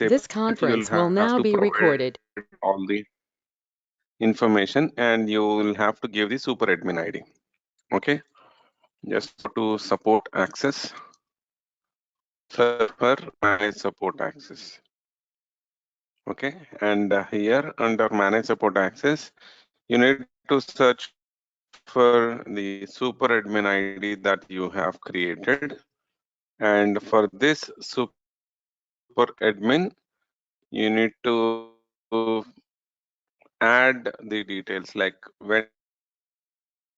This conference will now be recorded. All the information, and you will have to give the super admin ID. Okay, just to support access, server manage support access. Okay, and here under manage support access, you need to search for the super admin ID that you have created, and for this super admin you need to add the details like when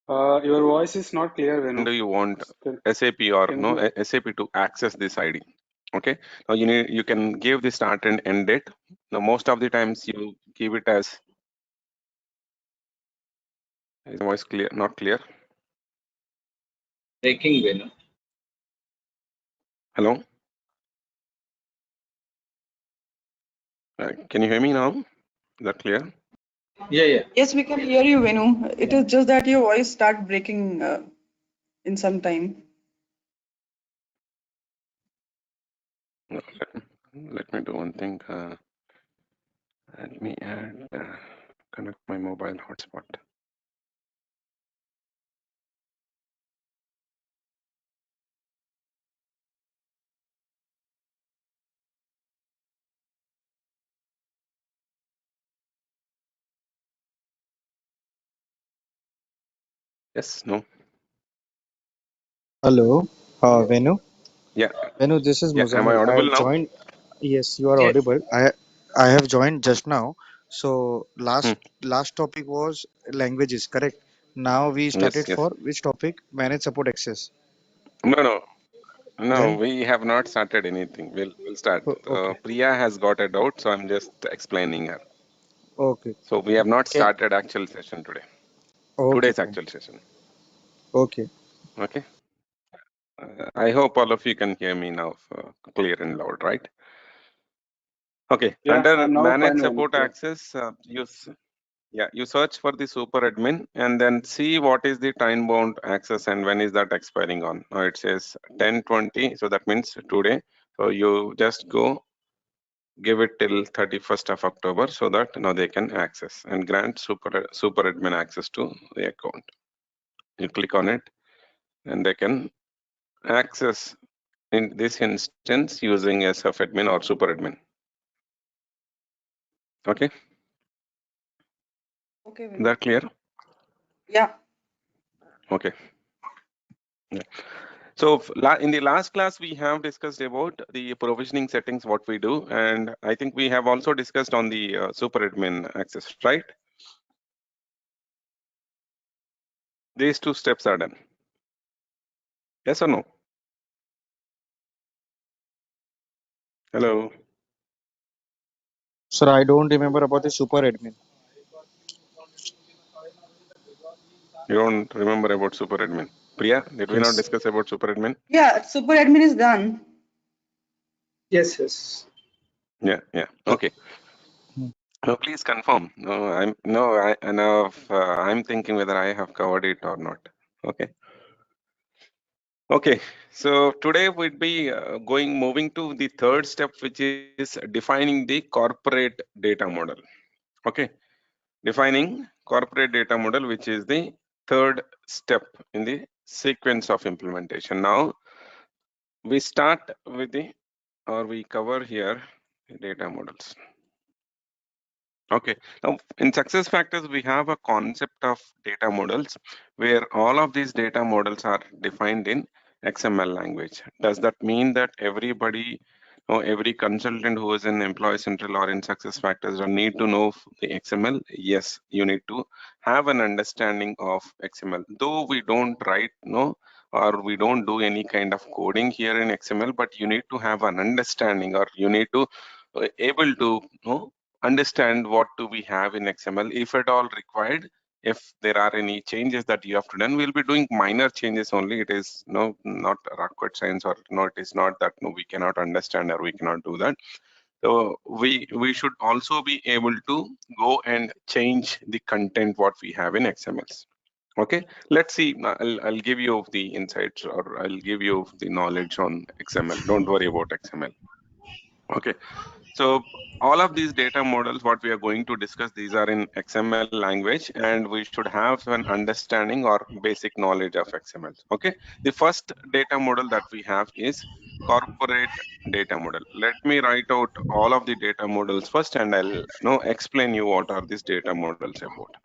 Your voice is not clear, Venu. do you want SAP or no SAP to access this ID. Okay, now you can give the start and end date. Now most of the times you give it as, is the voice clear? Not clear? Breaking, Venu. Hello, can you hear me now? Is that clear? Yeah. Yes, we can hear you, Venu. It is just that your voice start breaking in some time. No, let me do one thing. Let me connect my mobile hotspot. Yes, no? Hello, Venu. Yeah. Venu, this is Yeah, am I Muzammil. I audible have now? joined. Yes, you are Yes. audible. I have joined just now. So last topic was languages, correct? Now we Yes, started yes. for which topic? Manage support access. No, Then we have not started anything. We'll start. okay, Priya has got a doubt, so I'm just explaining her. okay, So we have not okay, started actual session today. okay, Today's fine. actual session. Okay. Okay. I hope all of you can hear me now, clear and loud, right? Okay. Yeah, Under now manage fine, support Venu. access, you search for the super admin and then see what is the time bound access and when is that expiring on. Now it says 10/20, so that means today. So you just go give it till 31st of October so that now they can access and grant super admin access to the account. You click on it and they can access in this instance using SF admin or super admin. Okay, Okay, is Venu. that clear? Yeah. Okay. Yeah. So in the last class, we have discussed about the provisioning settings, what we do. And I think we have also discussed on the super admin access, right? These two steps are done. Yes or no? Hello. Sir, I don't remember about the super admin. You don't remember about super admin. Priya, did we not Yes. discuss about super admin? Yeah, super admin is done. Yes. Yeah. Okay. No, please confirm. I'm thinking whether I have covered it or not. Okay. So today we'd be moving to the third step, which is defining the corporate data model. Okay. Defining corporate data model, which is the third step in the sequence of implementation. Now we start with we cover here the data models. Okay, now in SuccessFactors, we have a concept of data models where all of these data models are defined in XML language. Does that mean that everybody or every consultant who is in Employee Central or in SuccessFactors will need to know the XML? Yes, you need to have an understanding of XML. Though we don't write, or we don't do any kind of coding here in XML, but you need to have an understanding, or you need to able to understand what do we have in XML, if at all required. If there are any changes that you have to done, we'll be doing minor changes only. It is not rocket science, or it is not that we cannot understand or we cannot do that. So we should also be able to go and change the content what we have in XMLs. Okay, let's see. I'll give you the insights, or I'll give you the knowledge on XML. Don't worry about XML. Okay. So all of these data models, what we are going to discuss, these are in XML language, and we should have an understanding or basic knowledge of XML. Okay. The first data model that we have is corporate data model. Let me write out all of the data models first, and I'll explain you what are these data models about.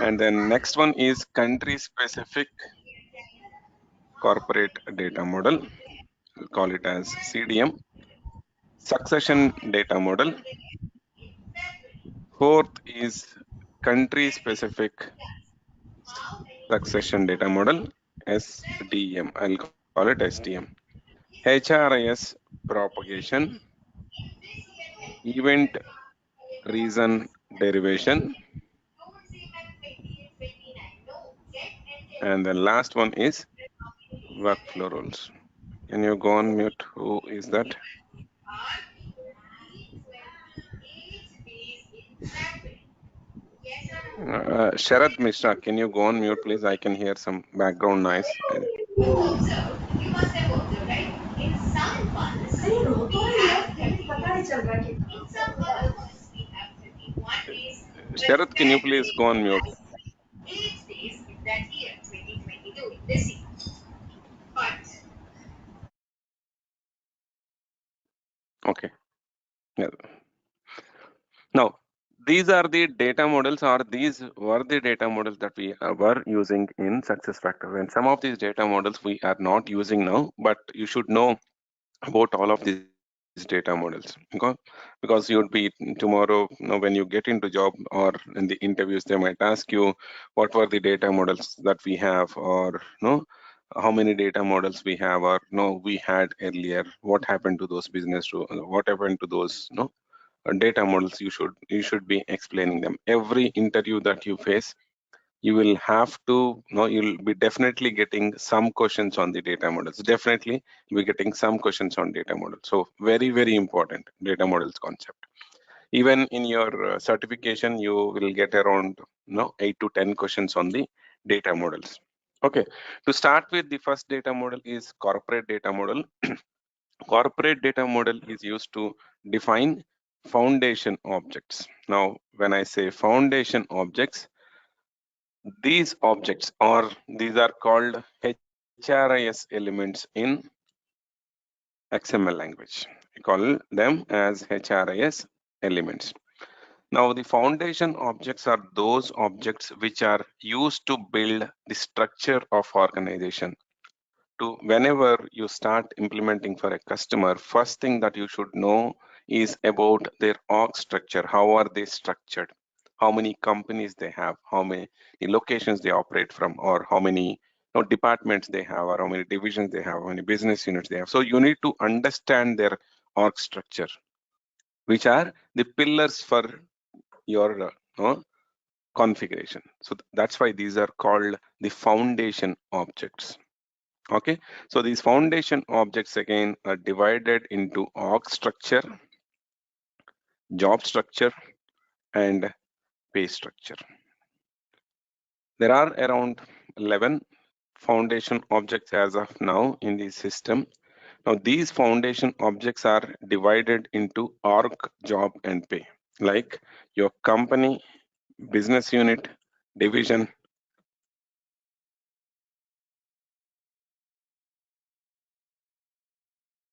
And then next one is country specific corporate data model. We'll call it as CDM. Succession data model. Fourth is country specific succession data model, SDM. I'll call it SDM. HRIS propagation, event reason derivation, and the last one is workflow rules. Can you go on mute? Who is that? Sharad Mishra, can you go on mute, please? I can hear some background noise. You must have observed, right? In some months, we have 30 days. In some other months, we have 31 days. Sharad, can you please go on mute? 8 days in that year, 2022, in this year. But Okay. Yeah. Now, these are the data models, or these were the data models that we were using in SuccessFactors. And some of these data models we are not using now, but you should know about all of these data models. Because you'd be tomorrow, when you get into job or in the interviews, they might ask you what were the data models that we have, or how many data models we have, or we had earlier, what happened to those business rules, what happened to those data models. You should be explaining them. Every interview that you face, you will have to you'll be definitely getting some questions on the data models. Definitely you'll be getting some questions on data models. So very, very important data models concept. Even in your certification, you will get around 8 to 10 questions on the data models. Okay, to start with, the first data model is corporate data model. Corporate data model is used to define foundation objects. Now, when I say foundation objects, these objects, or these are called HRIS elements in XML language. We call them as HRIS elements. Now, the foundation objects are those objects which are used to build the structure of organization. Whenever you start implementing for a customer, first thing that you should know is about their org structure. How are they structured? How many companies they have? How many locations they operate from? Or how many departments they have? Or how many divisions they have? How many business units they have? So you need to understand their org structure, which are the pillars for your configuration. So that's why these are called the foundation objects. Okay, so these foundation objects again are divided into org structure, job structure, and pay structure. There are around 11 foundation objects as of now in the system. Now these foundation objects are divided into org, job, and pay, like your company, business unit, division,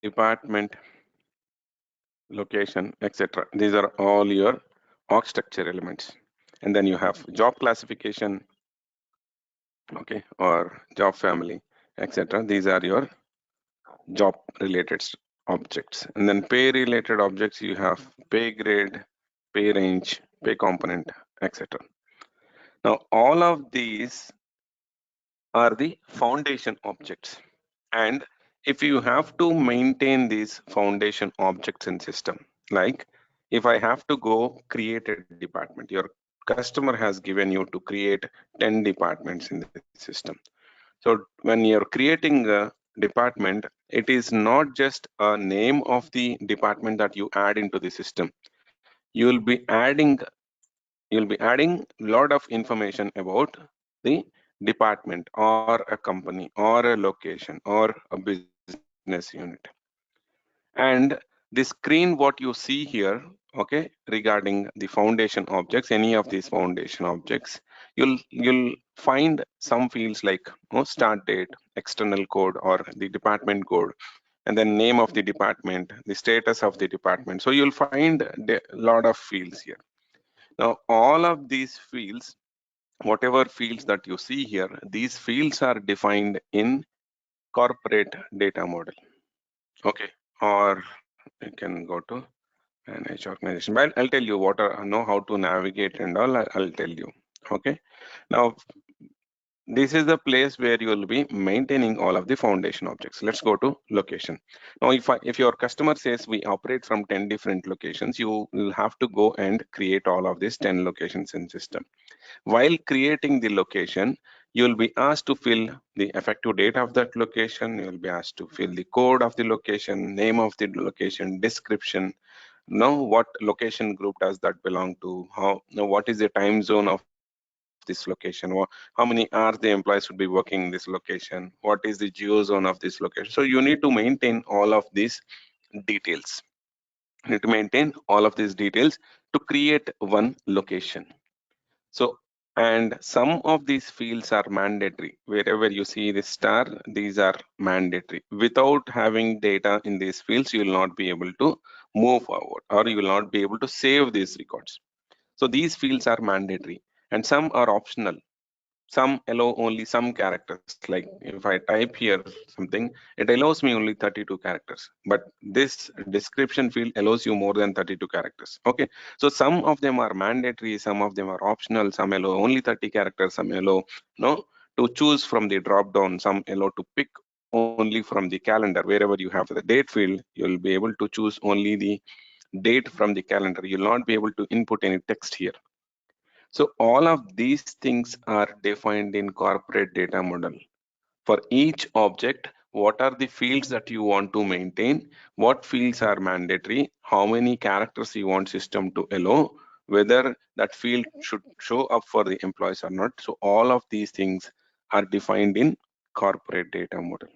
department, location, etc. These are all your org structure elements. And then you have job classification, okay, or job family, etc. These are your job related objects. And then pay related objects, you have pay grade, pay range, pay component, etc. Now all of these are the foundation objects. And if you have to maintain these foundation objects in system, like if I have to go create a department, your customer has given you to create 10 departments in the system. So when you're creating a department, it is not just a name of the department that you add into the system. You'll be adding lot of information about the department or a company or a location or a business unit. And the screen what you see here, okay, regarding the foundation objects, any of these foundation objects, you'll find some fields like start date, external code, or the department code, and then name of the department, the status of the department. So you'll find a lot of fields here. Now all of these fields, whatever fields that you see here, these fields are defined in corporate data model, okay, or you can go to manage organization, but I'll tell you what I know how to navigate and all. I'll tell you. Okay, now this is the place where you will be maintaining all of the foundation objects. Let's go to location. Now if your customer says we operate from 10 different locations, you will have to go and create all of these 10 locations in system. While creating the location, you will be asked to fill the effective date of that location. You will be asked to fill the code of the location, name of the location, description. Now what location group does that belong to? What is the time zone of this location? How many hours the employees should be working in this location? What is the geo zone of this location? So you need to maintain all of these details. You need to maintain all of these details to create one location. So, and some of these fields are mandatory. Wherever you see the star, these are mandatory. Without having data in these fields, you will not be able to move forward, or you will not be able to save these records. So these fields are mandatory, and some are optional. Some allow only some characters. Like if I type here something, it allows me only 32 characters, but this description field allows you more than 32 characters. Okay, so some of them are mandatory, some of them are optional, some allow only 30 characters, some allow to choose from the drop down, some allow to pick only from the calendar. Wherever you have the date field, you'll be able to choose only the date from the calendar. You'll not be able to input any text here. So all of these things are defined in corporate data model. For each object, what are the fields that you want to maintain? What fields are mandatory? How many characters you want system to allow? Whether that field should show up for the employees or not. So all of these things are defined in corporate data model.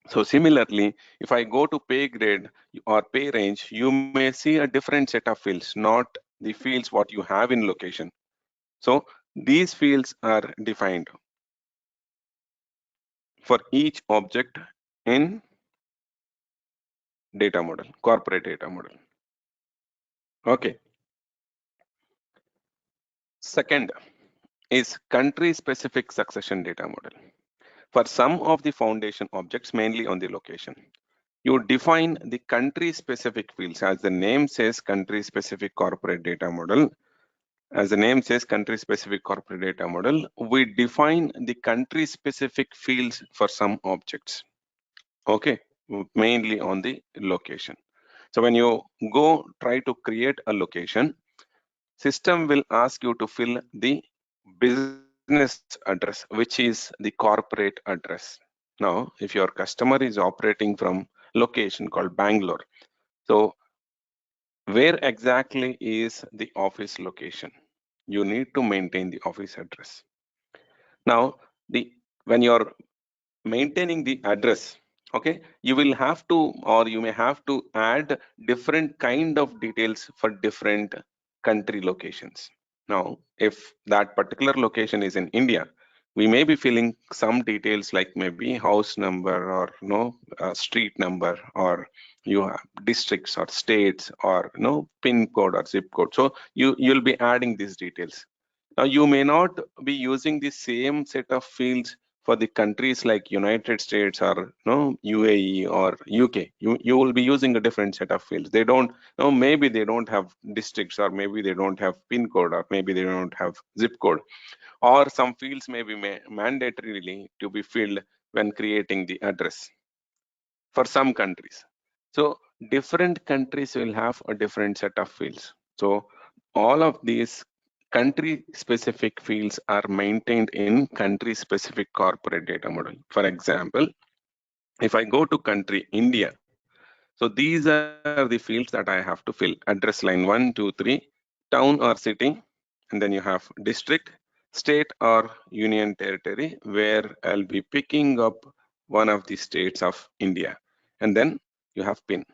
So similarly, if I go to pay grade or pay range, you may see a different set of fields, not the fields what you have in location. So these fields are defined for each object in data model, corporate data model. Okay. Second is country specific succession data model. For some of the foundation objects, mainly on the location, you define the country specific fields. As the name says, country specific corporate data model. As the name says, country specific corporate data model, we define the country specific fields for some objects. Okay, mainly on the location. So when you go try to create a location, system will ask you to fill the business address, which is the corporate address. Now, if your customer is operating from location called Bangalore, so where exactly is the office location? You need to maintain the office address. Now, when you're maintaining the address, okay, you will have to, or you may have to add different kind of details for different country locations. Now, if that particular location is in India, we may be filling some details like maybe house number or street number, or you have districts or states, or pin code or zip code. So you'll be adding these details. Now you may not be using the same set of fields for the countries like United States or UAE or UK. You will be using a different set of fields. They don't maybe they don't have districts, or maybe they don't have pin code, or maybe they don't have zip code, or some fields may be mandatorily to be filled when creating the address for some countries. So different countries will have a different set of fields. So all of these country specific fields are maintained in country specific corporate data model. For example, if I go to country India, so these are the fields that I have to fill: address line 1, 2, 3, town or city, and then you have district, state or union territory, where I'll be picking up one of the states of India, and then you have pin.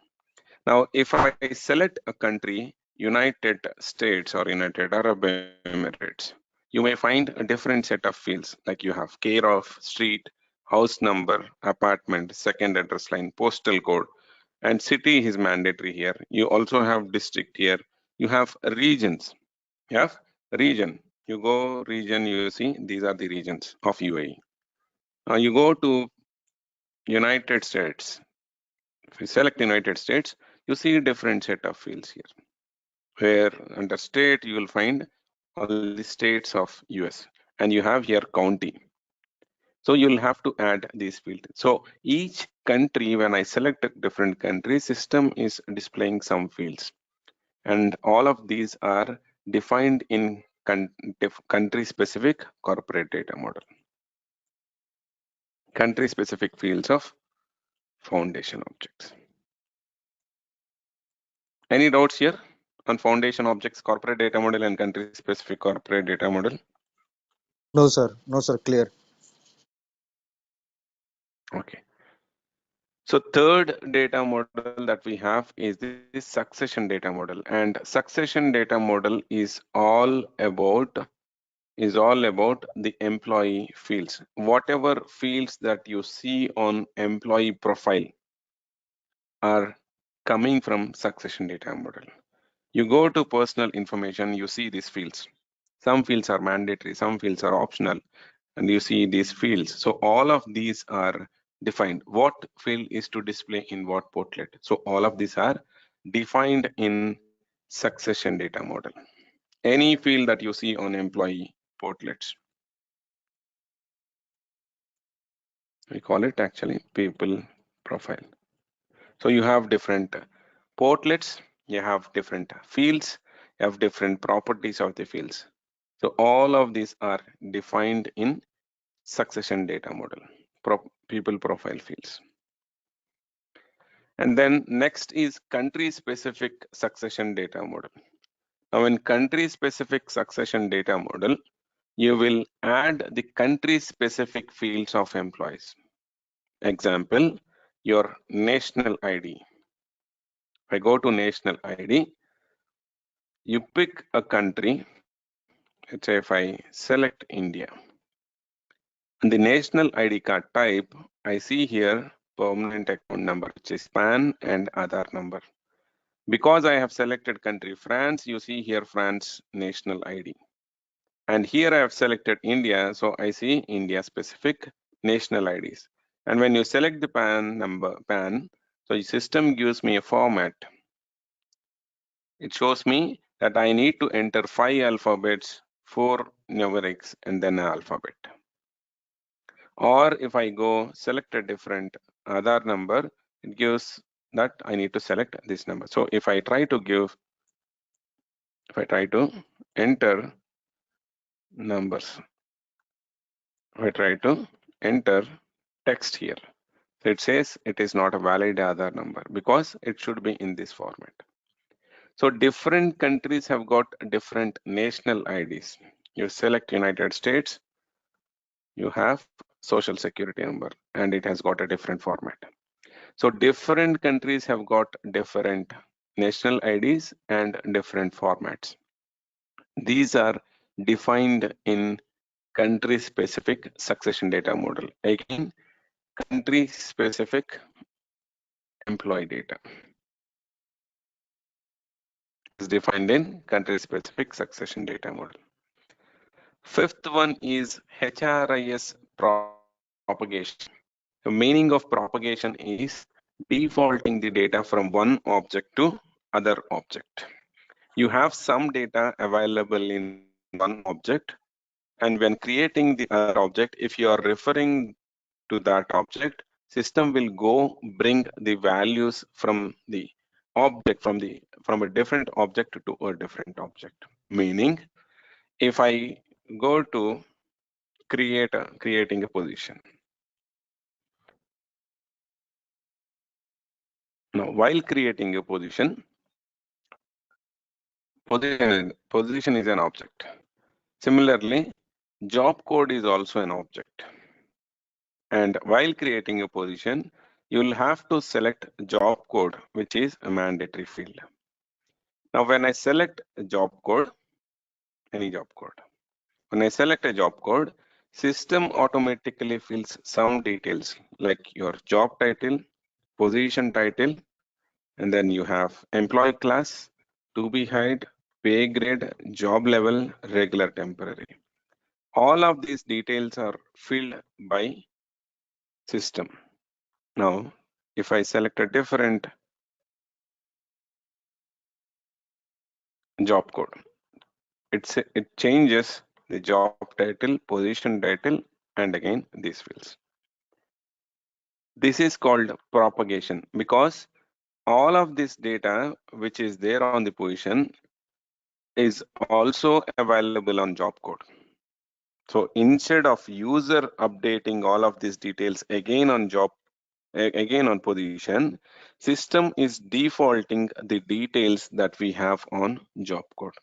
Now, if I select a country, United States or United Arab Emirates, you may find a different set of fields, like you have care of, street, house number, apartment, second address line, postal code, and city is mandatory here. You also have district here. You have regions. You have region. You go region, you see these are the regions of UAE. Now you go to United States. If you select United States, you see a different set of fields here, where under state you will find all the states of US, and you have here county. So you'll have to add these fields. So each country, when I select a different country, system is displaying some fields, and all of these are defined in country specific corporate data model. Country specific fields of foundation objects. Any doubts here on foundation objects, corporate data model, and country specific corporate data model? No, sir. No, sir. Clear. Okay. So third data model that we have is this succession data model, and succession data model is all about the employee fields. Whatever fields that you see on employee profile are coming from succession data model. You go to personal information, you see these fields. Some fields are mandatory, some fields are optional, and you see these fields. So all of these are defined. What field is to display in what portlet? So all of these are defined in succession data model. Any field that you see on employee portlets. We call it actually people profile. So you have different portlets, you have different fields, you have different properties of the fields. So all of these are defined in succession data model, people profile fields. And then next is country specific succession data model. Now in country specific succession data model, you will add the country specific fields of employees. Example, your national ID. If I go to national ID, you pick a country. Let's say if I select India. And the national ID card type, I see here permanent account number, which is PAN and Aadhaar number. Because I have selected country France, you see here France national ID. And here I have selected India, so I see India specific national IDs. And when you select the PAN number, so the system gives me a format. It shows me that I need to enter 5 alphabets, 4 numerics, and then an alphabet. Or if I go select a different Aadhaar number, it gives that I need to select this number. So if I try to enter numbers, if I try to enter text here, so it says it is not a valid Aadhaar number because it should be in this format. So different countries have got different national IDs. You select United States, you have social security number, and it has got a different format. So different countries have got different national IDs and different formats. These are defined in country specific succession data model. Again, country specific employee data is defined in country specific succession data model. Fifth one is HRIS propagation. The meaning of propagation is defaulting the data from one object to other object. You have some data available in one object, and when creating the other object, if you are referring to that object, system will go bring the values from the object from a different object to a different object. Meaning, if I go to creating a position. Now, while creating a position is an object. Similarly, job code is also an object. And while creating a position, you'll have to select job code, which is a mandatory field. Now, when I select a job code, any job code, when I select a job code, system automatically fills some details like your job title, position title, and then you have employee class, to be hired, pay grade, job level, regular, temporary. All of these details are filled by system. Now, if I select a different job code, it changes the job title, position title, and again these fields. This is called propagation because all of this data which is there on the position is also available on job code. So instead of user updating all of these details again on position, system is defaulting the details that we have on job code.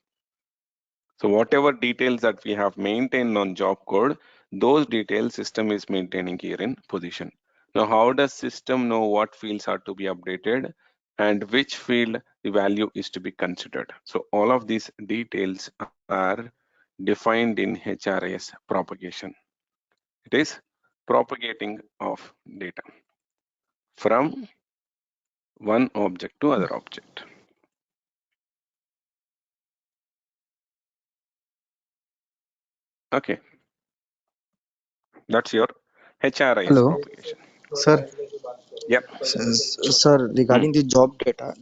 So whatever details that we have maintained on job code, those details system is maintaining here in position. Now, how does system know what fields are to be updated and which field the value is to be considered? So all of these details are defined in HRIS propagation. It is propagating of data from one object to other object. Okay, that's your HRIS Hello, propagation. sir. Yep. Sir, regarding the job data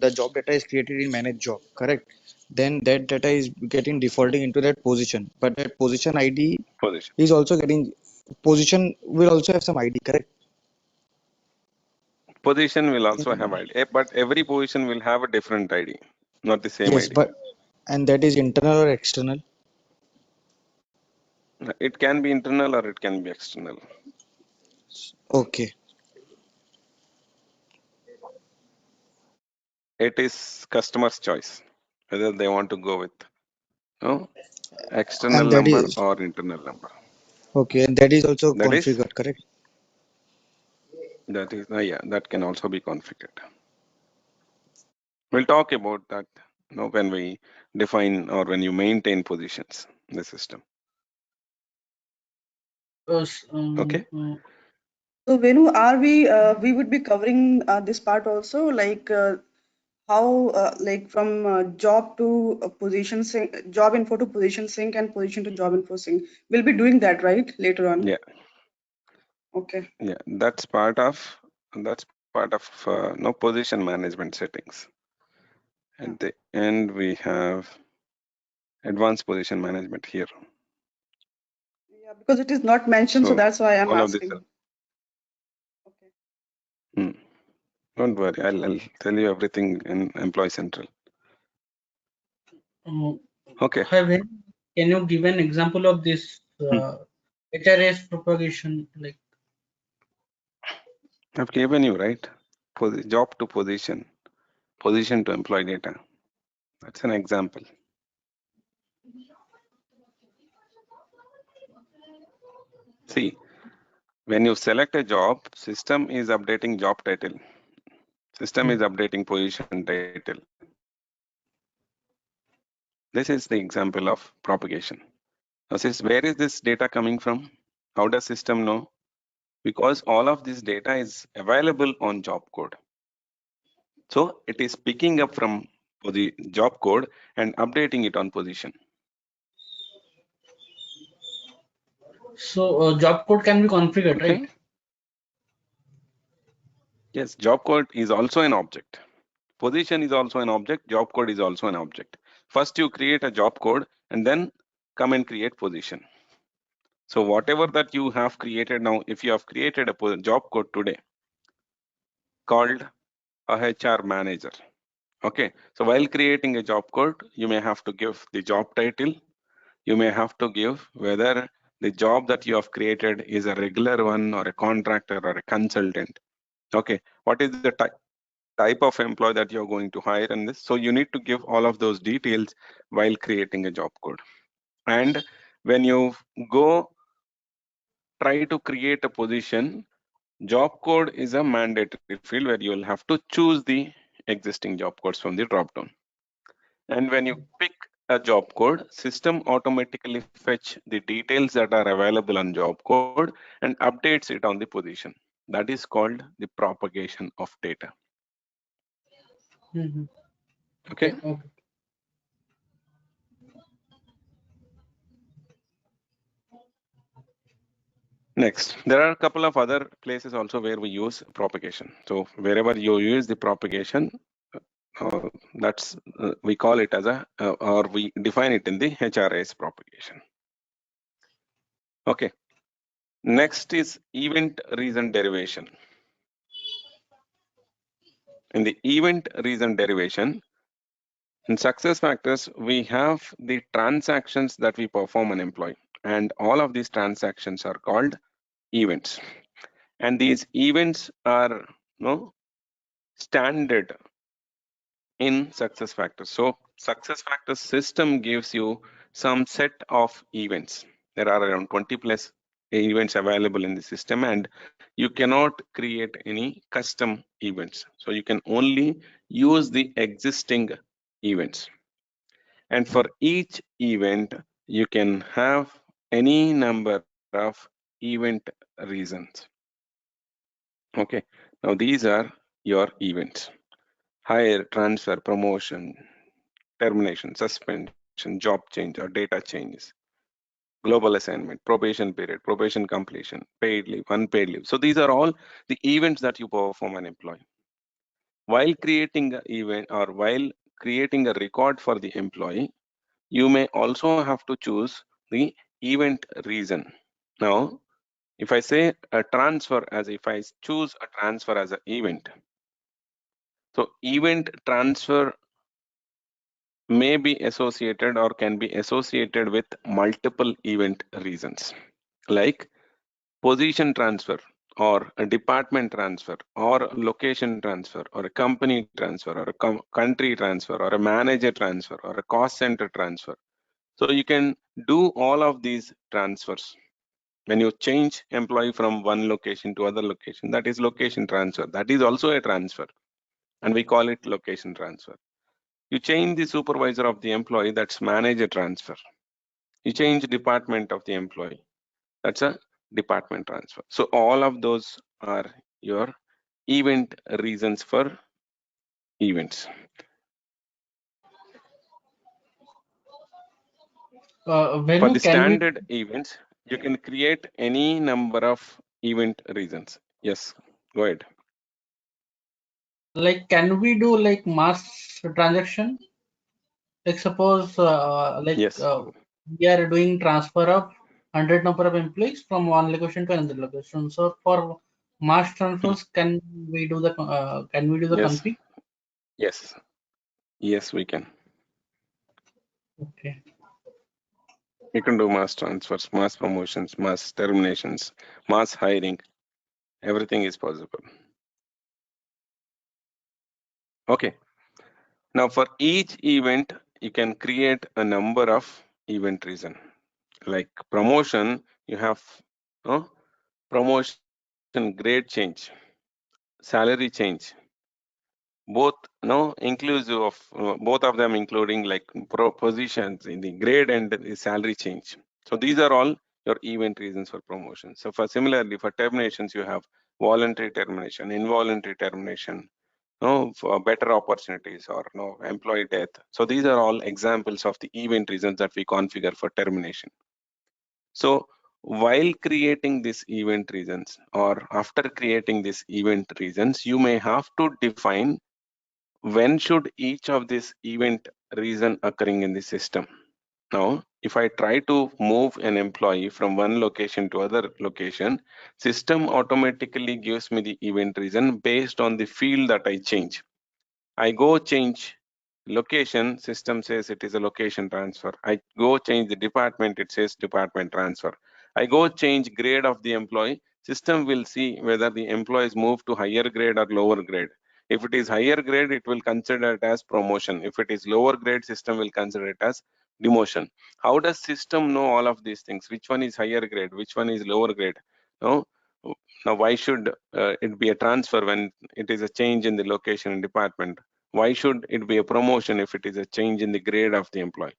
is created in manage job, correct? Then that data is getting defaulting into that position, but that position ID Position. is also getting position will also have some ID, correct? Position will also have ID, but every position will have a different ID, not the same Yes, ID. but and that is internal or external? It can be internal or it can be external. Okay. It is customer's choice whether they want to go with external And that number is or internal number. okay, and that is also That is configured, correct? yeah, that can also be configured. We'll talk about that when we define or when you maintain positions in the system. Okay. So Venu, are we would be covering this part also, like how like from job to position sync, job info to position sync, and position to job info sync. We'll be doing that, right, later on. Yeah. Okay. Yeah, that's part of no position management settings. At the end, we have advanced position management here. Yeah, because it is not mentioned, so that's why I'm all of this. asking. Okay. Don't worry, I'll tell you everything in Employee Central. Okay. Can you give an example of this HRS propagation? Like I've given you, right? Job to position to employee data. That's an example. See, when you select a job, system is updating job title. System is updating position title. This is the example of propagation. Now, where is this data coming from? How does system know? Because all of this data is available on job code. So it is picking up from the job code and updating it on position. so, job code can be configured, Okay. right? Yes, job code is also an object. Position is also an object. Job code is also an object. First, you create a job code and then come and create position. So whatever that you have created now, if you have created a job code today called a HR manager. Okay, so while creating a job code, you may have to give the job title. You may have to give whether the job that you have created is a regular one or a contractor or a consultant. Okay, what is the type of employee that you're going to hire in this? So you need to give all of those details while creating a job code. And when you go try to create a position, Job code is a mandatory field where you will have to choose the existing job codes from the drop down. And when you pick a job code, system automatically fetch the details that are available on job code and updates it on the position. That is called the propagation of data. Mm-hmm. Okay. Okay. Next, there are a couple of other places also where we use propagation. So wherever you use the propagation, that's we call it as a or we define it in the HRIS propagation. Okay. Next is event reason derivation. In the event reason derivation, in SuccessFactors, we have the transactions that we perform on employee, and all of these transactions are called events. And these events are standard in SuccessFactors. So SuccessFactors system gives you some set of events. There are around 20 plus events available in the system, and you cannot create any custom events. So you can only use the existing events. And for each event, you can have any number of event reasons. Okay, now these are your events: hire, transfer, promotion, termination, suspension, job change or data changes, global assignment, probation period, probation completion, paid leave, unpaid leave. So these are all the events that you perform an employee. While creating an event or while creating a record for the employee, you may also have to choose the event reason. Now, if I say a transfer as if I choose a transfer as an event, so event transfer may be associated or can be associated with multiple event reasons, like position transfer or a department transfer or a location transfer or a company transfer or a country transfer or a manager transfer or a cost center transfer. So you can do all of these transfers. When you change employee from one location to other location, that is location transfer. That is also a transfer, and we call it location transfer. You change the supervisor of the employee, that's manager transfer. You change department of the employee, that's a department transfer. So all of those are your event reasons for events. For the standard events, you can create any number of event reasons. Yes, go ahead. Like, can we do like mass transaction? Like suppose Yes. We are doing transfer of 100 number of employees from one location to another location. So for mass transfers, can we do the Yes. config? Yes. Yes, we can. Okay. You can do mass transfers, mass promotions, mass terminations, mass hiring. Everything is possible. Okay. Now for each event, you can create a number of event reason. Like promotion, you have promotion, grade change, salary change, both inclusive of both of them, including like positions in the grade and the salary change. So these are all your event reasons for promotion. So for similarly for terminations, you have voluntary termination, involuntary termination, for better opportunities or employee death. So these are all examples of the event reasons that we configure for termination. So while creating these event reasons or after creating these event reasons, you may have to define when should each of this event reason occurring in the system. Now, if I try to move an employee from one location to other location, system automatically gives me the event reason based on the field that I change. I go change location, system says it is a location transfer. I go change the department, it says department transfer. I go change grade of the employee, system will see whether the employee is moved to higher grade or lower grade. If it is higher grade, it will consider it as promotion. If it is lower grade, system will consider it as demotion. How does system know all of these things? Which one is higher grade? Which one is lower grade? No, Now, why should it be a transfer when it is a change in the location and department? Why should it be a promotion if it is a change in the grade of the employee?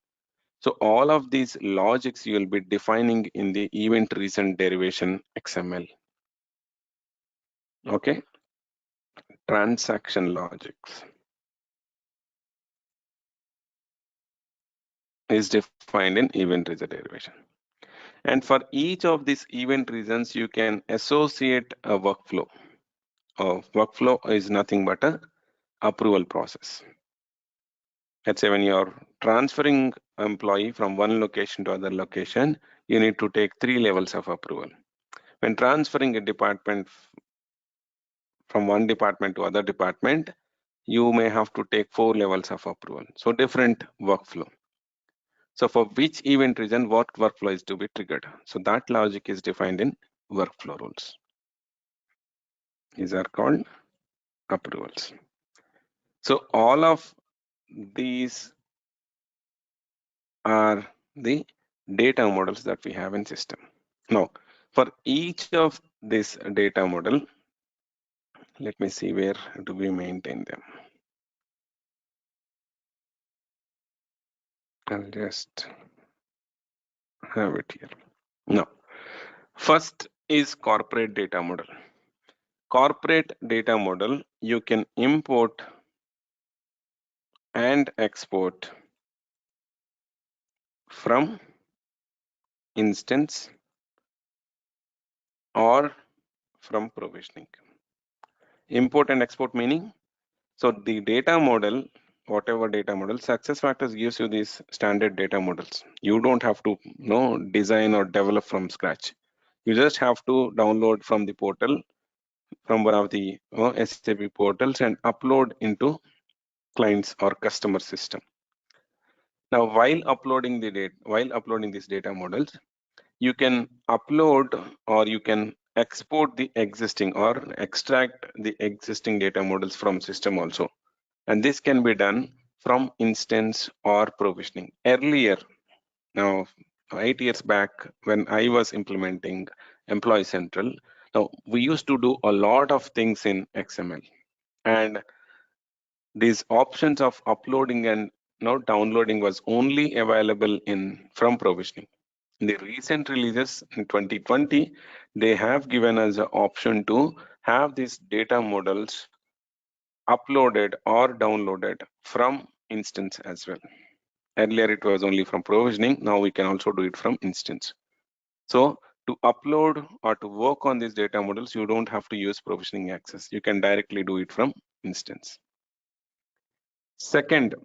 So all of these logics you will be defining in the event recent derivation XML. Okay, transaction logics is defined in event result derivation. And for each of these event reasons, you can associate a workflow. A workflow is nothing but a approval process. Let's say when you're transferring employee from one location to other location, you need to take 3 levels of approval. When transferring a department from one department to other department, you may have to take 4 levels of approval. So different workflow. So for which event reason, what workflow is to be triggered? So that logic is defined in workflow rules. These are called approvals. So all of these are the data models that we have in system. Now, for each of this data model, let me see where do we maintain them. I'll just have it here. Now, first is corporate data model. Corporate data model, you can import and export from instance or from provisioning. Import and export meaning, so the data model, whatever data model, SuccessFactors gives you these standard data models. You don't have to design or develop from scratch. You just have to download from the portal, from one of the SAP portals, and upload into clients or customer system. Now, while uploading these data models, you can upload or you can export the existing or extract the existing data models from system also. And this can be done from instance or provisioning. Earlier, now 8 years back, when I was implementing Employee Central, now we used to do a lot of things in XML. And these options of uploading and downloading was only available from provisioning. In the recent releases in 2020, they have given us an option to have these data models uploaded or downloaded from instance as well. Earlier it was only from provisioning, now we can also do it from instance. So to upload or to work on these data models, you don't have to use provisioning access. You can directly do it from instance. Second,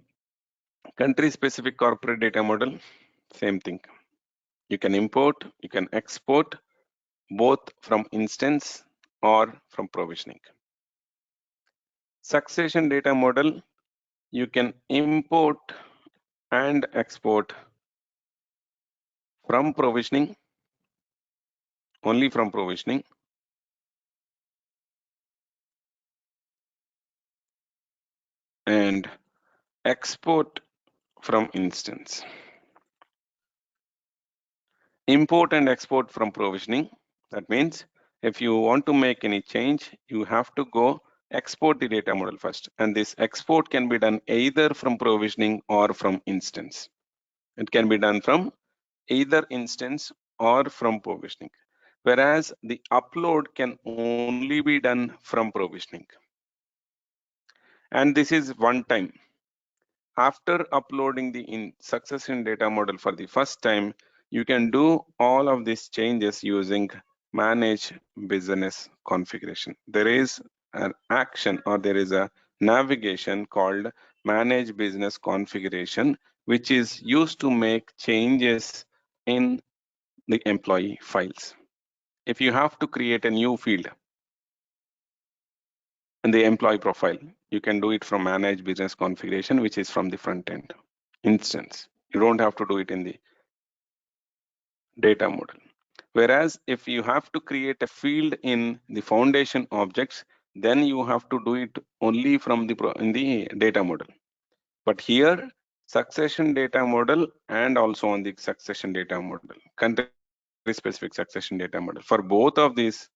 country specific corporate data model, same thing. You can import, you can export both from instance or from provisioning. Succession data model, you can import and export from provisioning, only from provisioning, and export from instance. Import and export from provisioning, that means if you want to make any change, you have to go export the data model first, and this export can be done either from provisioning or from instance. It can be done from either instance or from provisioning, whereas the upload can only be done from provisioning. And this is one time. After uploading the succession data model for the first time, you can do all of these changes using manage business configuration. There is an action or there is a navigation called manage business configuration, which is used to make changes in the employee files. If you have to create a new field in the employee profile, you can do it from manage business configuration, which is from the front end instance. You don't have to do it in the data model. Whereas if you have to create a field in the foundation objects, then you have to do it only from in the data model. But here, succession data model and also on the succession data model, country specific succession data model. For both of these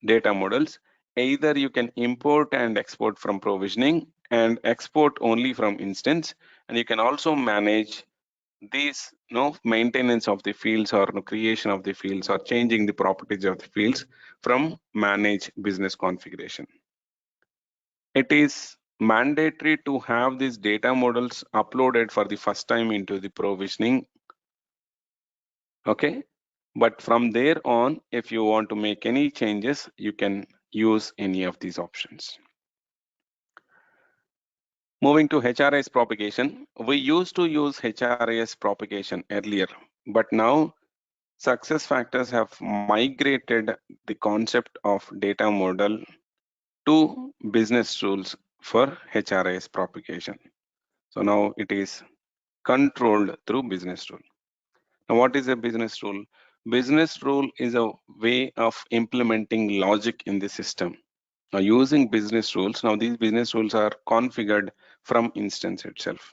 data models. Either you can import and export from provisioning and export only from instance, and you can also manage these maintenance of the fields or creation of the fields or changing the properties of the fields from manage business configuration. It is mandatory to have these data models uploaded for the first time into the provisioning. Okay, but from there on, if you want to make any changes, you can use any of these options. Moving to HRIS propagation, we used to use HRIS propagation earlier, but now SuccessFactors have migrated the concept of data model to business rules for HRIS propagation. So now it is controlled through business rule. Now, what is a business rule? Business rule is a way of implementing logic in the system. Now, using business rules, now these business rules are configured from instance itself.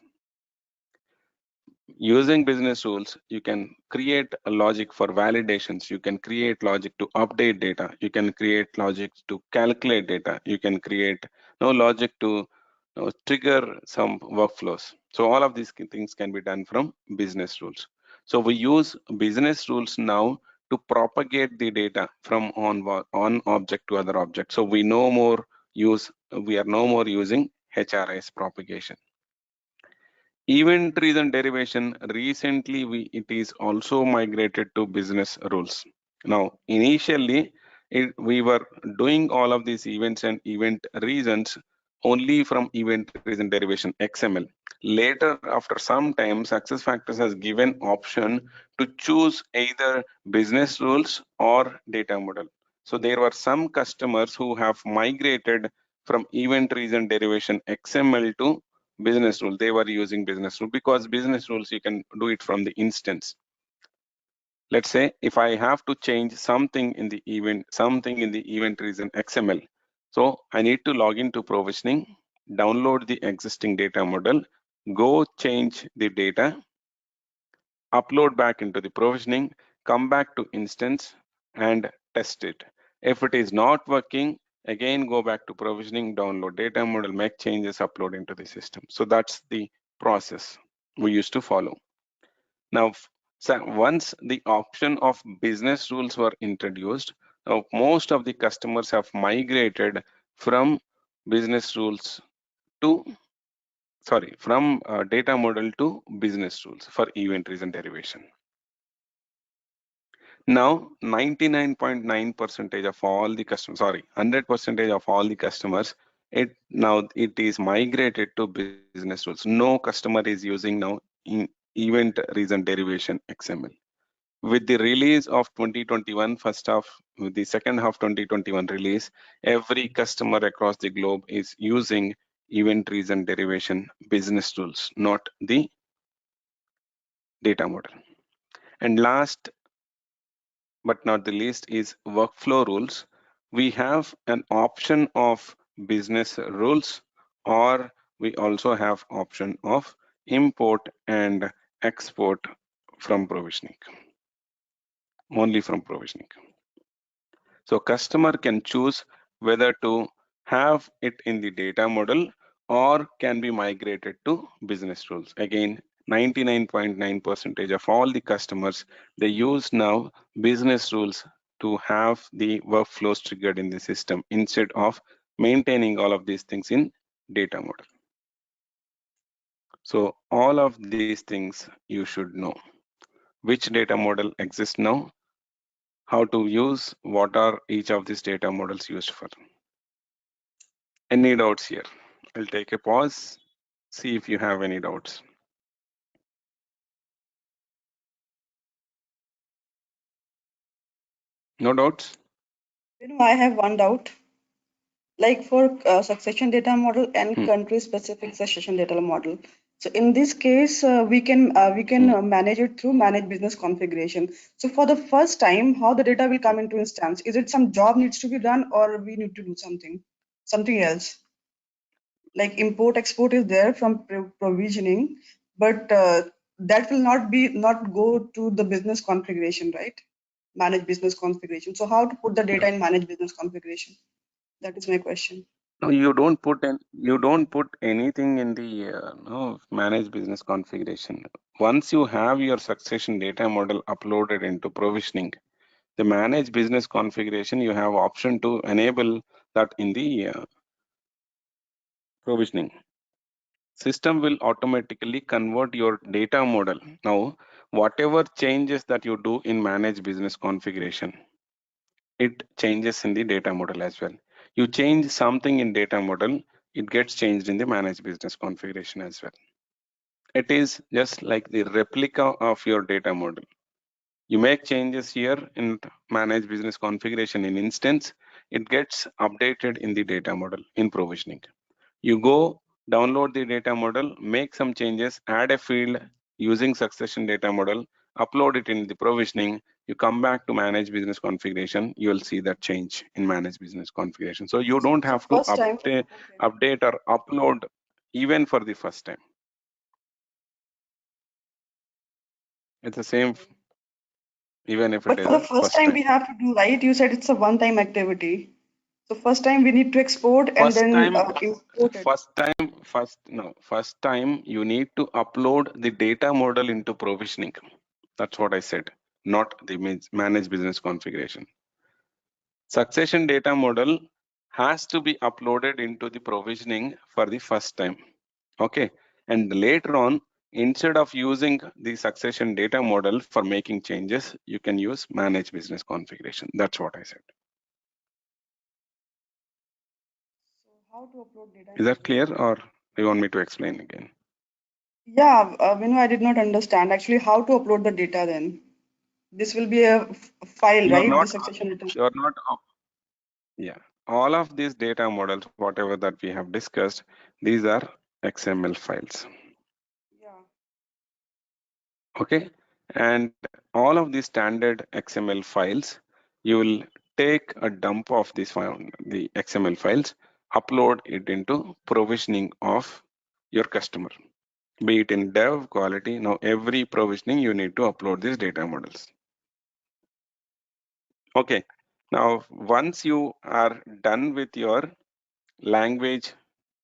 Using business rules, you can create a logic for validations. You can create logic to update data. You can create logic to calculate data. You can create logic to trigger some workflows. So all of these things can be done from business rules. So we use business rules now to propagate the data from one object to other object. So we are no more using HRIS propagation. Event reason derivation, recently it is also migrated to business rules. Now, initially, we were doing all of these events and event reasons only from event reason derivation XML. Later, after some time, SuccessFactors has given option to choose either business rules or data model. So there were some customers who have migrated from event reason derivation XML to business rule. They were using business rule because business rules you can do it from the instance. Let's say if I have to change something in the event reason XML, so I need to log into provisioning, download the existing data model, go change the data, upload back into the provisioning, come back to instance and test it. If it is not working, again go back to provisioning, download data model, make changes, upload into the system. So that's the process we used to follow. Now, once the option of business rules were introduced, now most of the customers have migrated from business rules to from data model to business rules for event reason derivation. Now, 99.9% of all the customers, 100% of all the customers, it is migrated to business rules. No customer is using now in event reason derivation XML. With the release of 2021 first half, with the second half 2021 release, every customer across the globe is using event reason derivation business rules, not the data model. And last but not the least is workflow rules. We have an option of business rules, or we also have option of import and export from provisioning, only from provisioning. So customer can choose whether to have it in the data model or can be migrated to business rules. Again, 99.9% of all the customers, they use now business rules to have the workflows triggered in the system instead of maintaining all of these things in data model. So all of these things you should know. Which data model exists now, how to use, what are each of these data models used for. Any doubts here? I'll take a pause, see if you have any doubts. No doubts? I have one doubt. Like for succession data model and country specific succession data model. So in this case, we can manage it through manage business configuration. So for the first time, how the data will come into instance? Is it some job needs to be done, or we need to do something else? Like import export is there from provisioning, but that will not go to the business configuration, right? manage business configuration. So how to put the data in manage business configuration? That is my question. No, you don't put anything in the no, manage business configuration. Once you have your succession data model uploaded into provisioning, the manage business configuration, you have option to enable that in the provisioning. System will automatically convert your data model. Now, whatever changes that you do in manage business configuration, it changes in the data model as well. You change something in data model, it gets changed in the manage business configuration as well. It is just like the replica of your data model. You make changes here in manage business configuration in instance, it gets updated in the data model in provisioning. You go download the data model, make some changes, add a field using succession data model, upload it in the provisioning, you come back to manage business configuration, you will see that change in manage business configuration. So you don't have to First time. Okay. update or upload even for the first time. It's the same even if it But is for the a first first time time. we have to do, right? You said it's a one-time activity. So first time we need to export and First then time, import it. first time you need to upload the data model into provisioning. That's what I said, not the manage business configuration. Succession data model has to be uploaded into the provisioning for the first time. Okay, and later on, instead of using the succession data model for making changes, you can use manage business configuration. That's what I said. So how to upload data? Is that clear, or do you want me to explain again? Yeah, Vinu, I did not understand actually how to upload the data then. This will be a file, You're right? not, The succession data. you're not, yeah. All of these data models, whatever that we have discussed, these are XML files. Yeah. Okay, and all of these standard XML files, you will take a dump of this file, the XML files, upload it into provisioning of your customer, be it in dev, quality. Now every provisioning you need to upload these data models. Okay, now once you are done with your language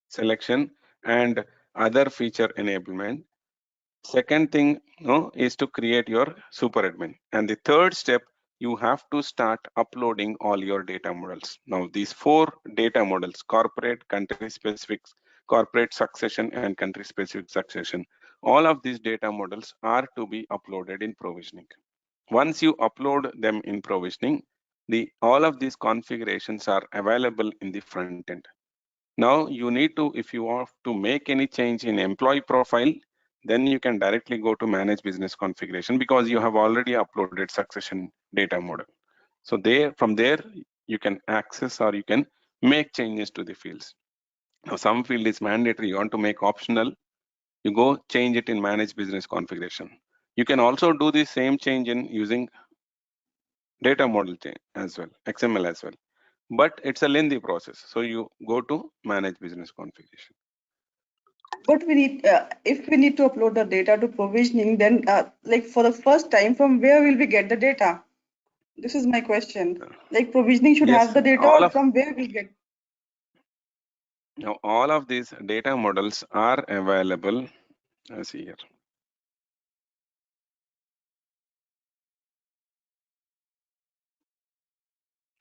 selection and other feature enablement, second thing is to create your super admin. And the third step, you have to start uploading all your data models. Now these 4 data models, corporate, country specific, corporate succession and country specific succession, all of these data models are to be uploaded in provisioning. Once you upload them in provisioning, all of these configurations are available in the front end. Now you need to, if you want to make any change in employee profile, then you can directly go to manage business configuration because you have already uploaded succession data model. So from there, you can access or you can make changes to the fields. Now some field is mandatory, you want to make optional, you go change it in manage business configuration. You can also do the same change in using data model change as well, XML as well. But it's a lengthy process. So you go to manage business configuration. But we need, if we need to upload the data to provisioning, then like for the first time, from where will we get the data? This is my question. Like provisioning should Yes, have the data, or from where we get? Now all of these data models are available. Let's see here.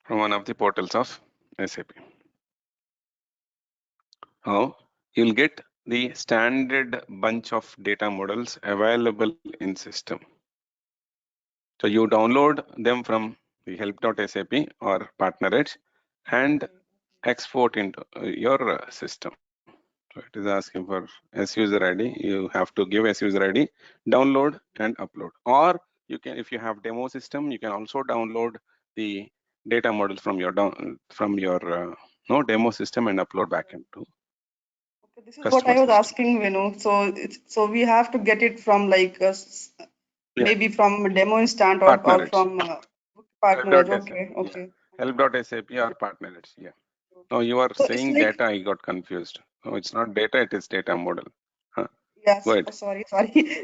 From one of the portals of SAP. Now you'll get the standard bunch of data models available in system. So you download them from the help.sap or partner and export into your system. So it is asking for SUser ID. You have to give SUser ID, download and upload. Or you can, if you have demo system, you can also download the data models from your demo system and upload back into. Okay, this is what I was asking, Vinu. So we have to get it from like maybe from a demo instant or from partner. Okay, okay. Help.sap or partner. Yeah. Now you are So saying like, data, I got confused. No, it's not data, it is data model. Huh? Yes. Go ahead. Oh, sorry.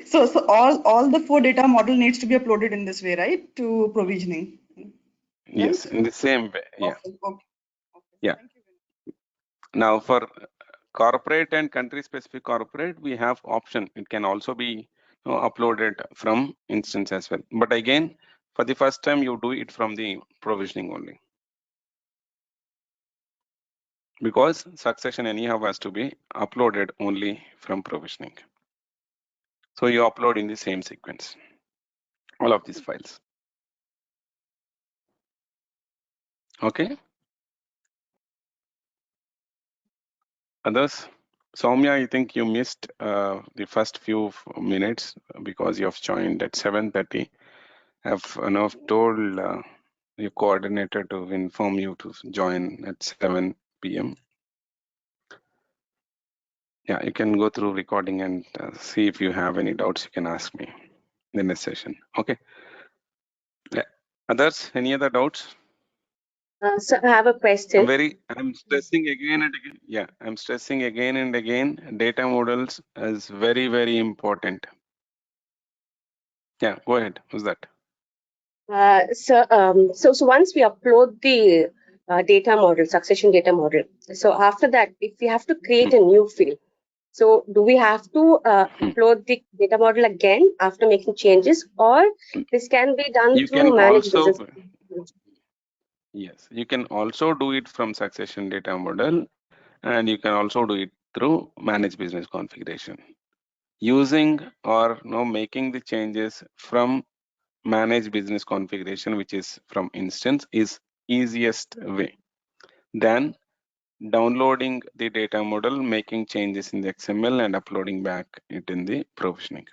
So all the 4 data model needs to be uploaded in this way, right? To provisioning. Yes, Right? in the same way. Yeah. Okay. Yeah. Thank you. Now for corporate and country specific corporate, we have option. It can also be uploaded from instance as well. But again, for the first time, you do it from the provisioning only. Because succession anyhow has to be uploaded only from provisioning. So you upload in the same sequence, all of these files. Okay. Others? Soumya, I think you missed the first few minutes because you have joined at 7:30. I've told your coordinator to inform you to join at 7 p.m. Yeah, you can go through recording and see if you have any doubts. You can ask me in this session. Okay. Yeah. Others? Any other doubts? So I have a question. I'm stressing again and again. Yeah, I'm stressing again and again. Data models is very, very important. Yeah, go ahead. Who's that? So once we upload the data model, succession data model, so after that, if we have to create a new field, so do we have to upload the data model again after making changes, or this can be done You through can managed also, business? yes, you can also do it from succession data model, and you can also do it through managed business configuration. Using or making the changes from managed business configuration, which is from instance, is easiest way than downloading the data model, making changes in the XML and uploading back it in the provisioning.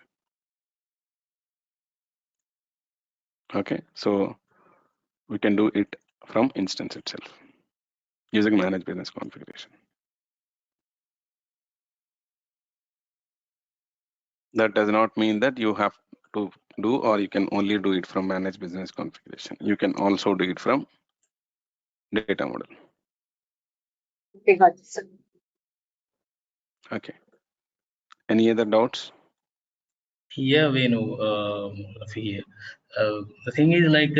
Okay, so we can do it from instance itself using managed business configuration. That does not mean that you have to do or you can only do it from managed business configuration. You can also do it from data model. Okay, got it, sir. Okay. Any other doubts? Yeah, Venu, here. The thing is like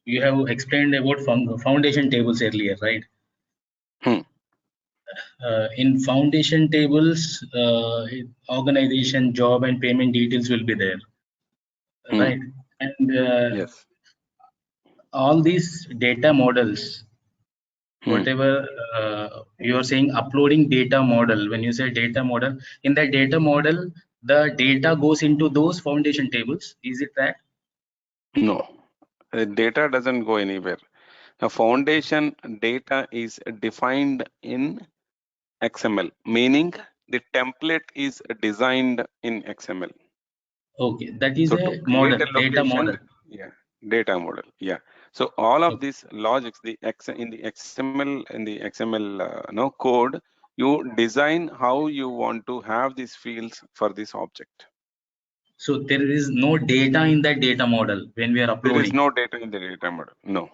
you have explained about foundation tables earlier, right? In foundation tables, organization, job, and payment details will be there, right? And yes, all these data models, whatever you are saying, uploading data model. When you say data model, in that data model, the data goes into those foundation tables. Is it that? No, the data doesn't go anywhere. A foundation data is defined in XML, meaning the template is designed in XML. Okay, that is So a to create model, a data model. yeah, data model. Yeah. So all of these logics, in the XML code, you design how you want to have these fields for this object. So there is no data in that data model when we are uploading. There is no data in the data model. No.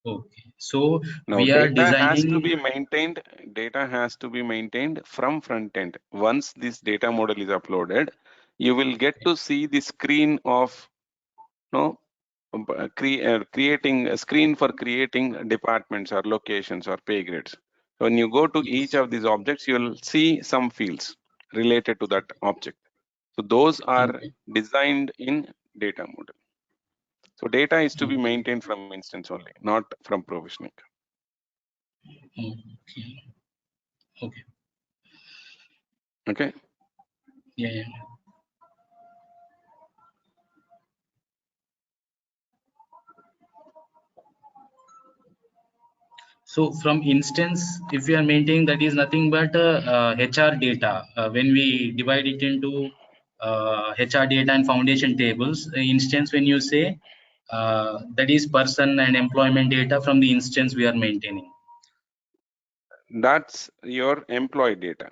Okay. So now we are data has designing. to be maintained. Data has to be maintained from front end. Once this data model is uploaded, you will get to see the screen of creating a screen for creating departments or locations or pay grades. When you go to each of these objects, you will see some fields related to that object. So those are designed in data model. So data is to be maintained from instance only, not from provisioning. Okay. Okay. Okay. Yeah. So from instance, if we are maintaining, that is nothing but HR data. When we divide it into HR data and foundation tables, instance, when you say that is person and employment data from the instance we are maintaining. That's your employee data.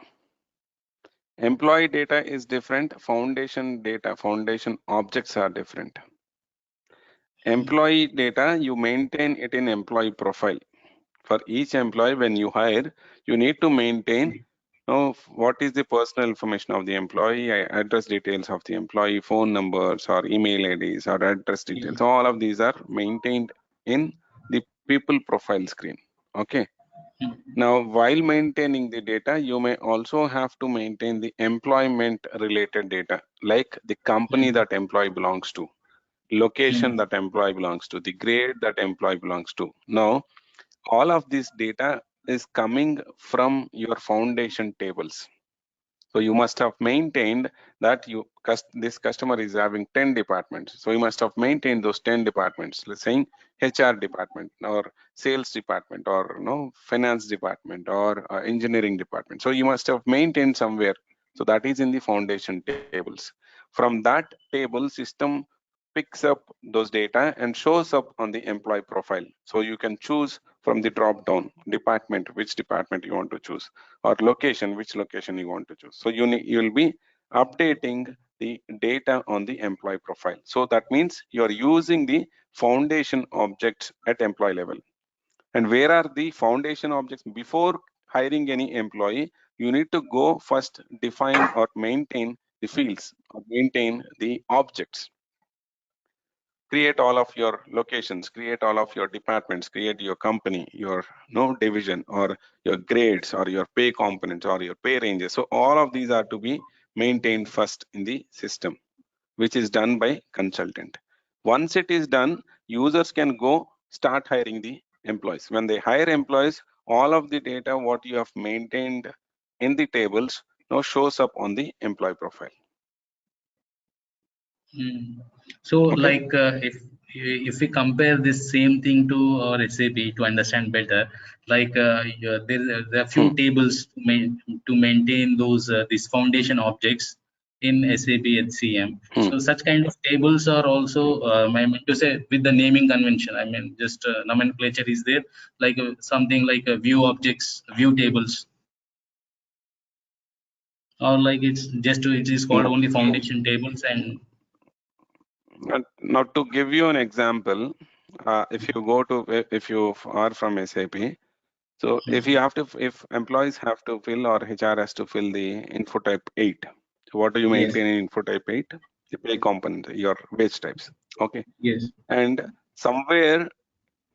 Employee data is different. Foundation data, foundation objects are different. Employee data, you maintain it in employee profile. For each employee, when you hire, you need to maintain Now, what is the personal information of the employee, address details of the employee, phone numbers or email IDs or address details. All of these are maintained in the people profile screen. Okay. Now, while maintaining the data, you may also have to maintain the employment related data, like the company that employee belongs to, location that employee belongs to, the grade that employee belongs to. Now, all of this data is coming from your foundation tables. So you must have maintained that this customer is having 10 departments. So you must have maintained those 10 departments. Let's say HR department or sales department or finance department or engineering department. So you must have maintained somewhere. So that is in the foundation tables. From that table, system picks up those data and shows up on the employee profile. So you can choose from the drop down department, which department you want to choose, or location, which location you want to choose. So you will be updating the data on the employee profile. So that means you're using the foundation objects at employee level. And where are the foundation objects? Before hiring any employee, you need to go first define or maintain the fields or maintain the objects. Create all of your locations, create all of your departments, create your company, your division, or your grades, or your pay components, or your pay ranges. So all of these are to be maintained first in the system, which is done by consultant. Once it is done, users can go start hiring the employees. When they hire employees, all of the data what you have maintained in the tables now shows up on the employee profile. So, Okay. like if we compare this same thing to our SAP to understand better, like there are a few tables to maintain those these foundation objects in SAP HCM. So such kind of tables are also I mean to say with the naming convention. I mean just nomenclature is there, like something like view objects, view tables, or like it's just it is called only foundation tables. And now to give you an example, if you are from SAP, so if employees have to fill or HR has to fill the info type 8, what do you maintain in info type 8? The pay component, your wage types. Okay. Yes. And somewhere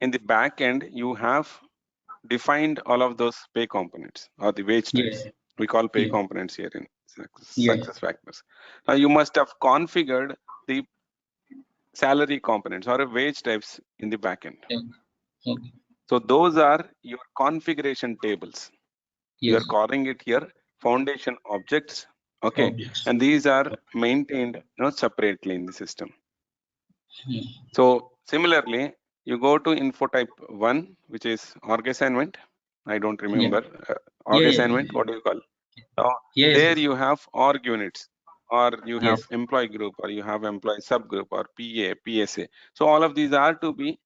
in the back end, you have defined all of those pay components or the wage types. We call pay components here in SuccessFactors. Now you must have configured the salary components or wage types in the backend. Okay. So those are your configuration tables. You are calling it here foundation objects. Okay. And these are maintained separately in the system. So similarly, you go to info type 1, which is org assignment. I don't remember. Org assignment, what do you call? Now, there you have org units, or you have employee group, or you have employee subgroup, or PA, PSA. So all of these are to be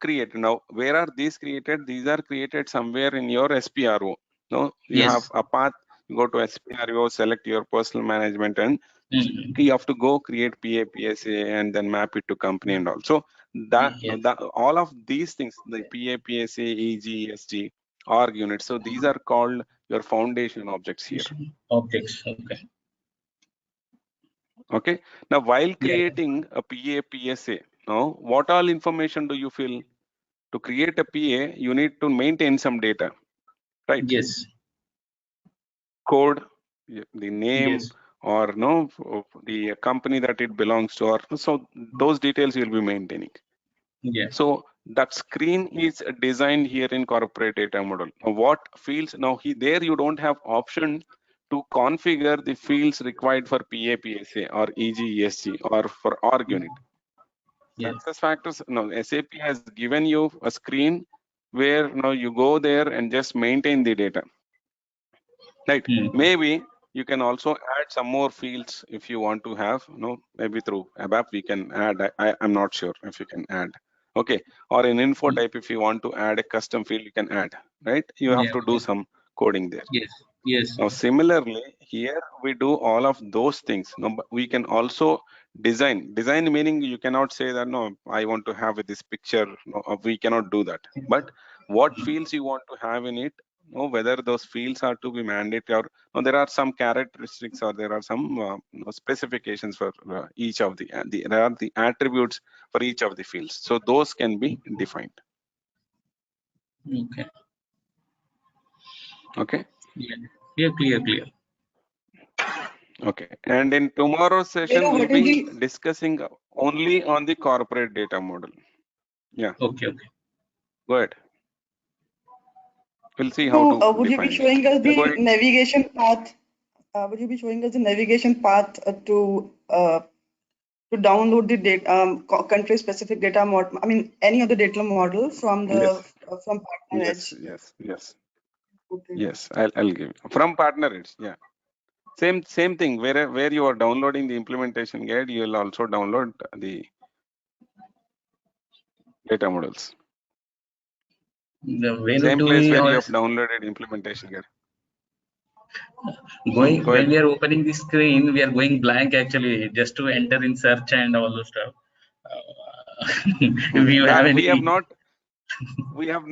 created. Now, where are these created? These are created somewhere in your SPRO. You have a path. You go to SPRO, select your personal management, and you have to go create PA, PSA, and then map it to company and all. So that all of these things, the PA, PSA, EG, SG, org units. So these are called your foundation objects here. Objects. Okay. Okay. Now, while creating a PA, PSA, now what all information do you fill? To create a PA, you need to maintain some data, right? Yes. Code, the name, or the company that it belongs to, or so those details you'll be maintaining. So that screen is designed here in corporate data model. Now, what fields there you don't have option to configure the fields required for PA, PSA or EG, ESG or for org unit. SuccessFactors, SAP has given you a screen where you go there and just maintain the data. Right. Maybe you can also add some more fields if you want to have, maybe through ABAP we can add. I'm not sure if you can add. Okay. Or in info type, if you want to add a custom field, you can add, right? You have to do some coding there. Yes. Now, similarly, here we do all of those things. Now, we can also design. Design meaning you cannot say that, no, I want to have this picture. No, we cannot do that. But what fields you want to have in it, know whether those fields are to be mandated or no, there are some characteristics or there are some specifications for each of there are the attributes for each of the fields. So those can be defined. Okay. Okay. Yeah, clear. Okay. And in tomorrow's session, Venu, we'll what is be the discussing only on the corporate data model. Yeah. Okay. Go ahead. We'll see how to would you be define it. showing us Yeah, go the ahead. navigation path? Would you be showing us the navigation path to download the data, country specific data model? I mean, any other data model from the Yes. from Partner Edge. Okay. Yes. I'll give you. From partner edge. Yeah. Same thing. Where you are downloading the implementation guide, you will also download the data models. When Same do place we where you all have downloaded implementation guide. going Go when ahead. we are opening the screen, we are going blank actually just to enter in search and all those stuff. If you have That any, we have not we have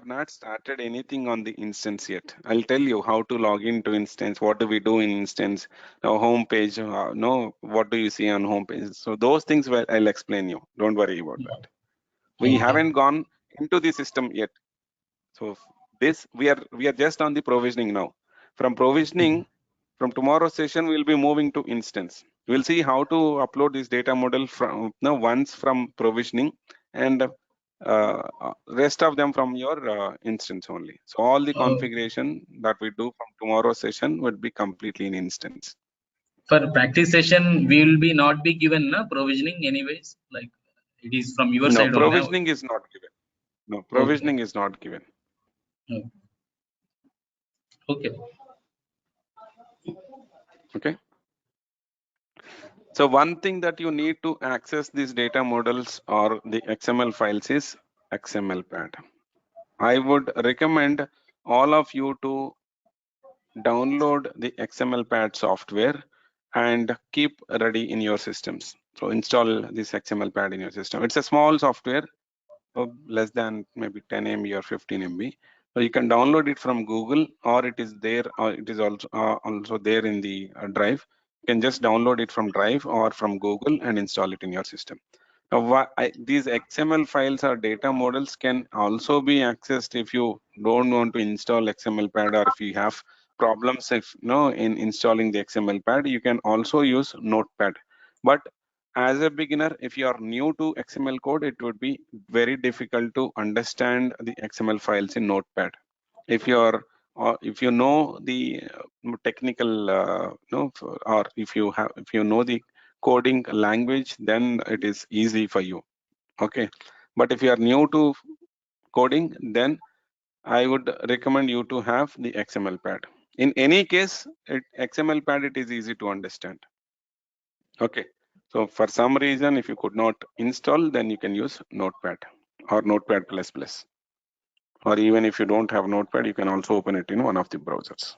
not started anything on the instance yet. I'll tell you how to log into instance, what do we do in instance, home page, what do you see on home page. So those things I'll explain you. Don't worry about that. We okay. haven't gone into the system yet. So this we are just on the provisioning now. From provisioning, from tomorrow's session, we'll be moving to instance. We'll see how to upload this data model from once from provisioning and rest of them from your instance only. So all the configuration that we do from tomorrow's session would be completely in instance. For practice session, we will be not be given provisioning anyways. Like it is from your No, side only. provisioning is not given. No, provisioning is not given. Okay. Okay. So one thing that you need to access these data models or the XML files is XML pad. I would recommend all of you to download the XML pad software and keep ready in your systems. So install this XML pad in your system. It's a small software, less than maybe 10 MB or 15 MB. So you can download it from Google, or it is there, or it is also there in the drive. You can just download it from Drive or from Google and install it in your system. Now, these XML files or data models can also be accessed if you don't want to install XML pad, or if you have problems in installing the XML pad, you can also use Notepad. But as a beginner, if you are new to XML code, it would be very difficult to understand the XML files in Notepad. If you are if you know the technical or if you know the coding language, then it is easy for you. Okay, but if you are new to coding, then I would recommend you to have the XML pad. In any case, XML pad, it is easy to understand. Okay, so for some reason, if you could not install, then you can use Notepad or Notepad++. Or even if you don't have Notepad, you can also open it in one of the browsers.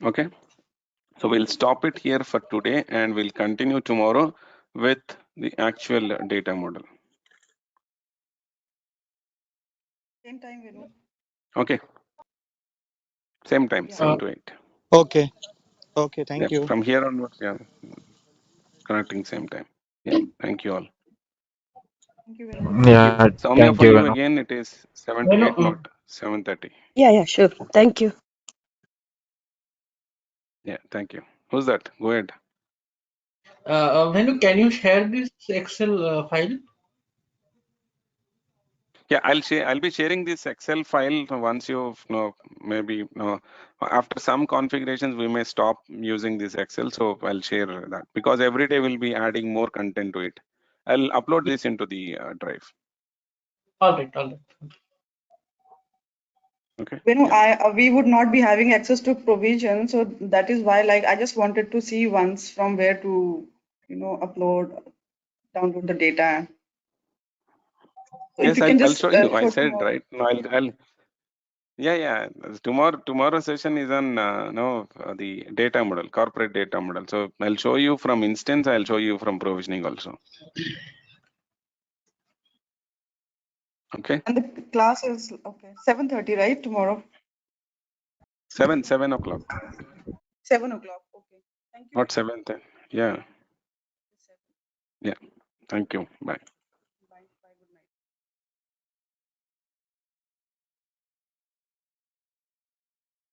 Okay, so we'll stop it here for today and we'll continue tomorrow with the actual data model. Same time, Venu. Okay, same time, Yeah. 7 to 8. Okay. Okay. Thank Yeah, you. from here onwards, yeah, connecting same time. Yeah, thank you all. Thank you, Venu. Thank you. Yeah, Soumya, thank for you, you Venu. again, it is 7 to 8, not 7:30. Yeah, sure. Thank you. Yeah, thank you. Who's that? Go ahead. Venu, can you share this Excel file? Yeah, I'll be sharing this Excel file once maybe after some configurations we may stop using this Excel, so I'll share that because every day we'll be adding more content to it. I'll upload this into the drive. All right. Okay. Venu, Yeah. we would not be having access to provision, so that is why, like, I just wanted to see once from where to, download the data. So if Yes, you can I'll just show you. I for said tomorrow. right. No, I'll yeah. Tomorrow session is on the data model, corporate data model. So I'll show you from instance. I'll show you from provisioning also. Okay. And the class is okay 7:30, right? Tomorrow, 7 o'clock, 7 o'clock. Okay. Thank you. not 7:10. Yeah. Yeah. Thank you. Bye.